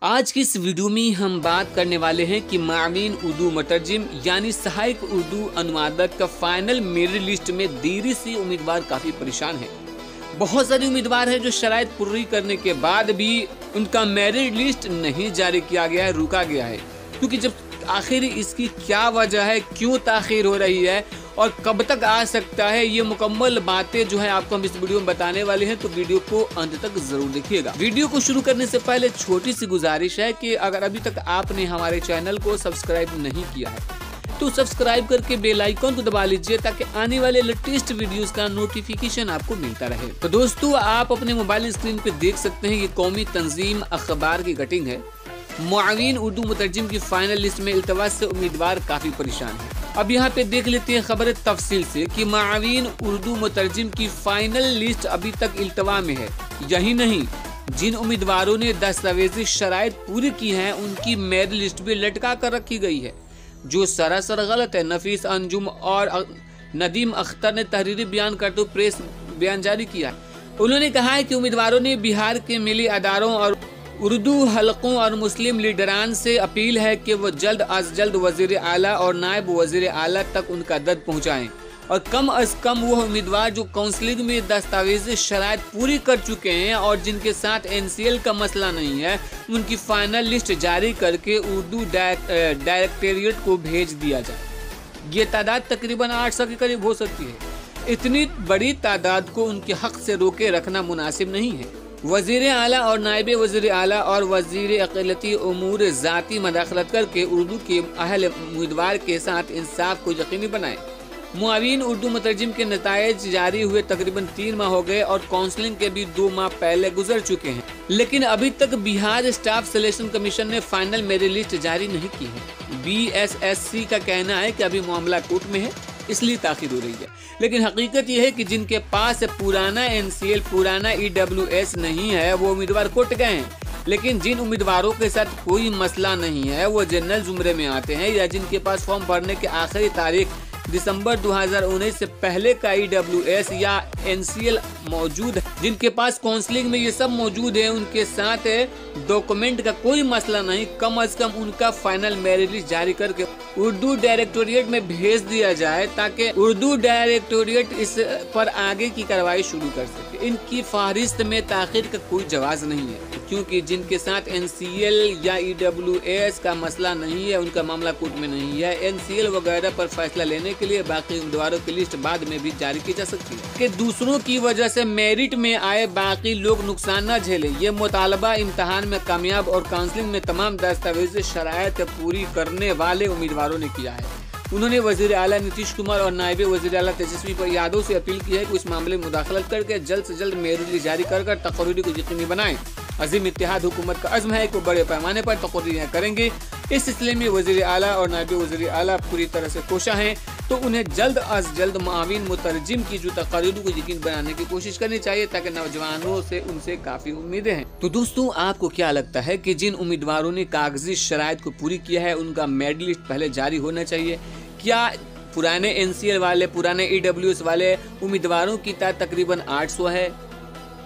आज की इस वीडियो में हम बात करने वाले हैं कि मावीन उर्दू मुतरजिम यानी सहायक उर्दू अनुवादक का फाइनल मेरिट लिस्ट में देरी से उम्मीदवार काफी परेशान हैं। बहुत सारे उम्मीदवार हैं जो शराइत पूरी करने के बाद भी उनका मेरिट लिस्ट नहीं जारी किया गया है, रुका गया है। क्योंकि जब आखिर इसकी क्या वजह है, क्यों ताखिर हो रही है और कब तक आ सकता है, ये मुकम्मल बातें जो है आपको हम इस वीडियो में बताने वाले हैं, तो वीडियो को अंत तक जरूर देखिएगा। वीडियो को शुरू करने से पहले छोटी सी गुजारिश है कि अगर अभी तक आपने हमारे चैनल को सब्सक्राइब नहीं किया है तो सब्सक्राइब करके बेल आइकन को दबा लीजिए ताकि आने वाले लेटेस्ट वीडियोस का नोटिफिकेशन आपको मिलता रहे। तो दोस्तों, आप अपने मोबाइल स्क्रीन पे देख सकते हैं ये कौमी तंजीम अखबार की कटिंग है। मावीन उर्दू मुतरजिम की फाइनल लिस्ट में इल्तवा से उम्मीदवार काफी परेशान है। अब यहाँ पे देख लेते हैं खबर तफसील से कि मावीन उर्दू मुतरजिम की फाइनल लिस्ट अभी तक इल्तवा में है। यही नहीं, जिन उम्मीदवारों ने दस्तावेजी शराइत पूरी की हैं उनकी मेरिट लिस्ट भी लटका कर रखी गई है, जो सरासर गलत है। नफीस अंजुम और नदीम अख्तर ने तहरीरी बयान करते हुए प्रेस बयान जारी किया है। उन्होंने कहा है कि उम्मीदवारों ने बिहार के मिली अदारों और उर्दू हलकों और मुस्लिम लीडरान से अपील है कि वो जल्द अज जल्द वजीर आला और नायब वजीर आला तक उनका दर्द पहुँचाएँ और कम अज कम वो उम्मीदवार जो काउंसलिंग में दस्तावेजी शराइत पूरी कर चुके हैं और जिनके साथ NCL का मसला नहीं है, उनकी फाइनल लिस्ट जारी करके उर्दू डायरेक्टोरेट को भेज दिया जाए। ये तादाद तकरीबन 800 के करीब हो सकती है। इतनी बड़ी तादाद को उनके हक से रोके रखना मुनासिब नहीं है। वजीर आला और नायब वजीर आला और वजीर अक़लियती उमूर ज़ाती मदाखलत करके उर्दू के अहल उम्मीदवार के साथ इंसाफ को यकीनी बनाए। मुआविन उर्दू मुतरजिम के नतायज जारी हुए तकरीबन 3 माह हो गए और काउंसलिंग के भी 2 माह पहले गुजर चुके हैं, लेकिन अभी तक बिहार स्टाफ सिलेक्शन कमीशन ने फाइनल मेरिट लिस्ट जारी नहीं की है। BSSC का कहना है कि अभी मामला कोर्ट में है, इसलिए ताखिर हो रही है। लेकिन हकीकत यह है कि जिनके पास पुराना NCL, पुराना EWS नहीं है, वो उम्मीदवार कोर्ट गए हैं। लेकिन जिन उम्मीदवारों के साथ कोई मसला नहीं है, वो जनरल जुमरे में आते हैं या जिनके पास फॉर्म भरने की आखिरी तारीख दिसंबर 2019 से पहले का EWS या NCL मौजूद है, जिनके पास काउंसलिंग में ये सब मौजूद है, उनके साथ डॉक्यूमेंट का कोई मसला नहीं, कम अज कम उनका फाइनल मेरिट लिस्ट जारी करके उर्दू डायरेक्टोरेट में भेज दिया जाए ताकि उर्दू डायरेक्टोरेट इस पर आगे की कार्रवाई शुरू कर सके। इनकी फहरिस्त में ताखिर का कोई जवाज नहीं है, क्योंकि जिनके साथ NCL या EWS का मसला नहीं है, उनका मामला कोर्ट में नहीं है। NCL वगैरह पर फैसला लेने के लिए बाकी उम्मीदवारों की लिस्ट बाद में भी जारी की जा सकती है कि दूसरों की वजह से मेरिट में आए बाकी लोग नुकसान न झेले। ये मुतालबा इम्तहान में कामयाब और काउंसलिंग में तमाम दस्तावेजी शराइत पूरी करने वाले उम्मीदवारों ने किया है। उन्होंने वजीर आला नीतीश कुमार और नायब वजीर आला तेजस्वी यादव से अपील की है कि इस मामले में मुदाखलत करके जल्द से जल्द मेरिट लिस्ट जारी कर तकरीरी को यकीनी बनाएं। अजीम इत्तेहाद हुकूमत का अज़्म है कि बड़े पैमाने पर तकरीरें करेंगे। इस सिलसिले में वजीर आला और नायब वजीर आला पूरी तरह से कोशा हैं, तो उन्हें जल्द अज जल्द मावीन मुतरजिम की जो तकरीरों को यकीन बनाने की कोशिश करनी चाहिए, ताकि नौजवानों से उनसे काफी उम्मीदें हैं। तो दोस्तों, आपको क्या लगता है कि जिन उम्मीदवारों ने कागजी शराइत को पूरी किया है उनका मेरिट लिस्ट पहले जारी होना चाहिए? क्या पुराने NCL वाले, पुराने EWS वाले उम्मीदवारों की तादाद तकरीबन 800 है?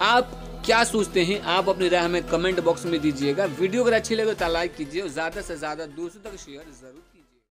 आप क्या सोचते हैं? आप अपनी राय हमें कमेंट बॉक्स में दीजिएगा। वीडियो अगर अच्छी लगे तो लाइक कीजिए और ज्यादा से ज्यादा दोस्तों तक शेयर जरूर